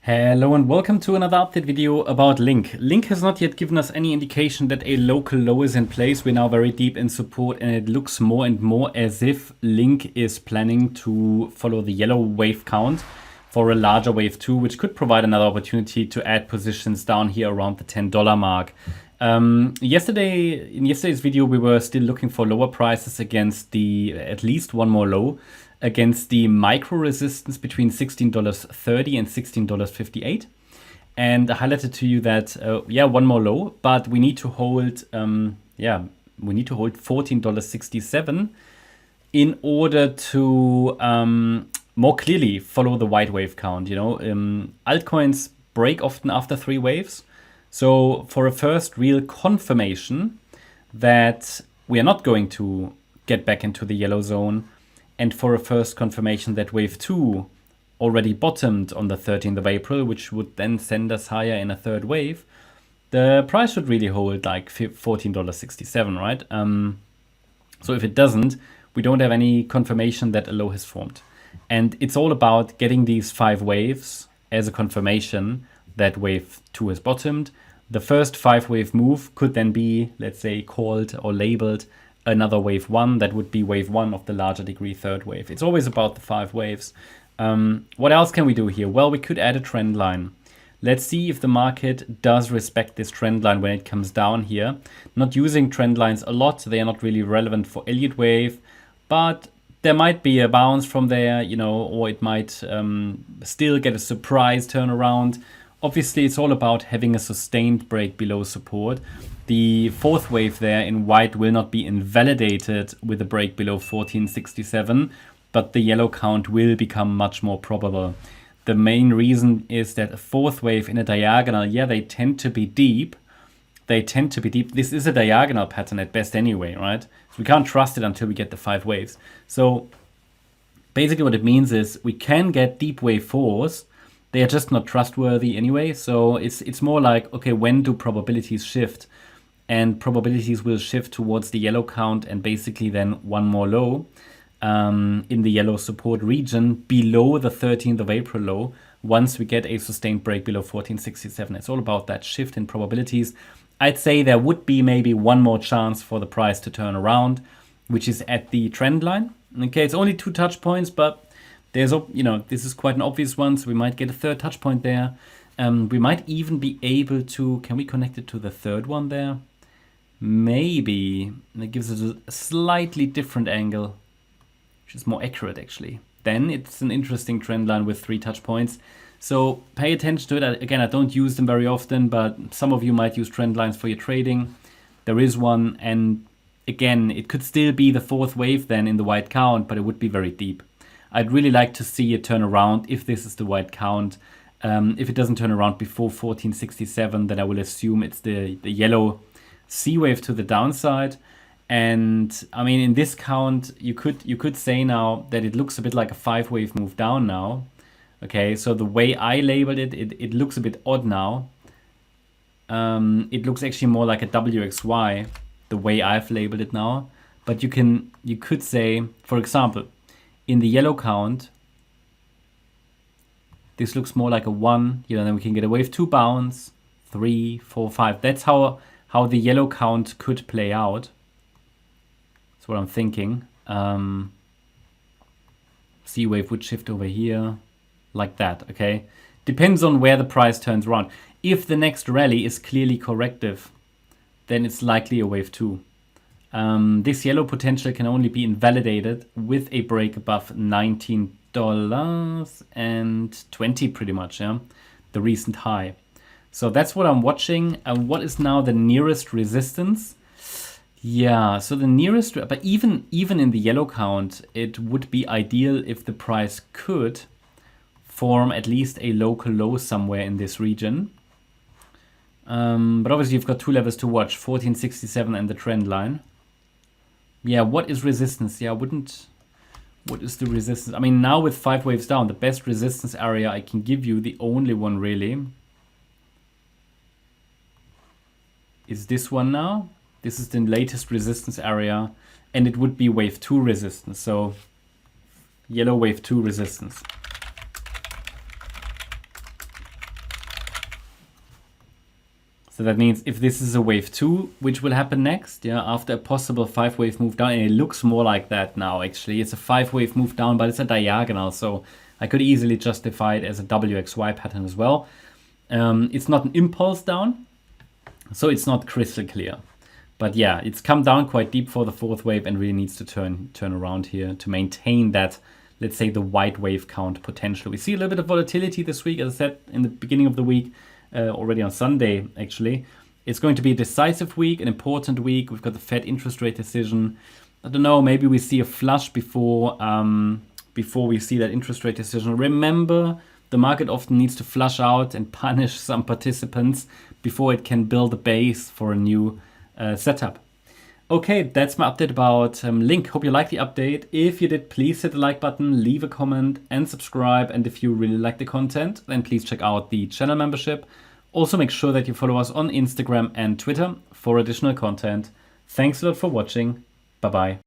Hello and welcome to another update video about Link. Link has not yet given us any indication that a local low is in place. We're now very deep in support and it looks more and more as if Link is planning to follow the yellow wave count for a larger wave 2, which could provide another opportunity to add positions down here around the $10 mark. In yesterday's video, we were still looking for lower prices against at least one more low, against the micro resistance between $16.30 and $16.58. And I highlighted to you that, one more low, but we need to hold, $14.67 in order to more clearly follow the white wave count. Altcoins break often after 3 waves. So for a first real confirmation that we are not going to get back into the yellow zone, and for a first confirmation that wave 2 already bottomed on the 13th of April, which would then send us higher in a third wave, the price should really hold like $14.67, right? So if it doesn't, we don't have any confirmation that a low has formed. And it's all about getting these 5 waves as a confirmation that wave 2 has bottomed. The first 5-wave move could then be, let's say, called or labeled another wave 1. That would be wave 1 of the larger degree third wave. It's always about the 5 waves. What else can we do here? Well, we could add a trend line. Let's see if the market does respect this trend line when it comes down here. Not using trend lines a lot. They are not really relevant for Elliott wave, but there might be a bounce from there, or it might still get a surprise turnaround. Obviously, it's all about having a sustained break below support. The 4th wave there in white will not be invalidated with a break below 1467, but the yellow count will become much more probable. The main reason is that a 4th wave in a diagonal, they tend to be deep. This is a diagonal pattern at best anyway, right? So we can't trust it until we get the 5 waves. So basically what it means is we can get deep wave 4s. They are just not trustworthy anyway. So it's more like, okay, when do probabilities shift? And probabilities will shift towards the yellow count and basically then one more low in the yellow support region below the 13th of April low once we get a sustained break below 1467. It's all about that shift in probabilities. I'd say there would be maybe one more chance for the price to turn around, which is at the trend line. Okay, it's only 2 touch points, but there's, this is quite an obvious one, so we might get a 3rd touch point there. We might even be able to, can we connect it to the 3rd one there? Maybe. That gives us a slightly different angle, which is more accurate actually. Then it's an interesting trend line with 3 touch points. So pay attention to it. Again, I don't use them very often, but some of you might use trend lines for your trading. There is one, and again, it could still be the 4th wave then in the white count, but it would be very deep. I'd really like to see it turn around if this is the white count. If it doesn't turn around before 1467, then I will assume it's the yellow C wave to the downside. And I mean, in this count, you could say now that it looks a bit like a 5-wave move down now. Okay, so the way I labeled it looks a bit odd now. It looks actually more like a WXY, the way I've labeled it now. But you could say, for example, in the yellow count, this looks more like a 1. Then we can get a wave 2 bounce, 3, 4, 5. That's how the yellow count could play out. That's what I'm thinking. C wave would shift over here like that, okay? Depends on where the price turns around. If the next rally is clearly corrective, then it's likely a wave 2. This yellow potential can only be invalidated with a break above $19.20 pretty much, the recent high. So that's what I'm watching. And what is now the nearest resistance? So the nearest, but even in the yellow count, it would be ideal if the price could form at least a local low somewhere in this region. But obviously you've got 2 levels to watch, 1467 and the trend line. What is resistance? What is the resistance? I mean, now with 5 waves down, the best resistance area I can give you, the only one really, is this one now. This is the latest resistance area, and it would be wave 2 resistance. So yellow wave 2 resistance. So that means if this is a wave 2, which will happen next, yeah, after a possible 5-wave move down, and it looks more like that now actually. It's a 5-wave move down, but it's a diagonal, so I could easily justify it as a WXY pattern as well. It's not an impulse down, so it's not crystal clear. But yeah, it's come down quite deep for the 4th wave and really needs to turn around here to maintain that, let's say, the white wave count potential. We see a little bit of volatility this week, as I said in the beginning of the week. Already on Sunday, actually. It's going to be a decisive week, an important week. We've got the Fed interest rate decision. I don't know, maybe we see a flush before we see that interest rate decision. Remember, the market often needs to flush out and punish some participants before it can build a base for a new setup. Okay, that's my update about Link. Hope you liked the update. If you did, please hit the like button, leave a comment and subscribe. And if you really like the content, then please check out the channel membership. Also make sure that you follow us on Instagram and Twitter for additional content. Thanks a lot for watching. Bye-bye.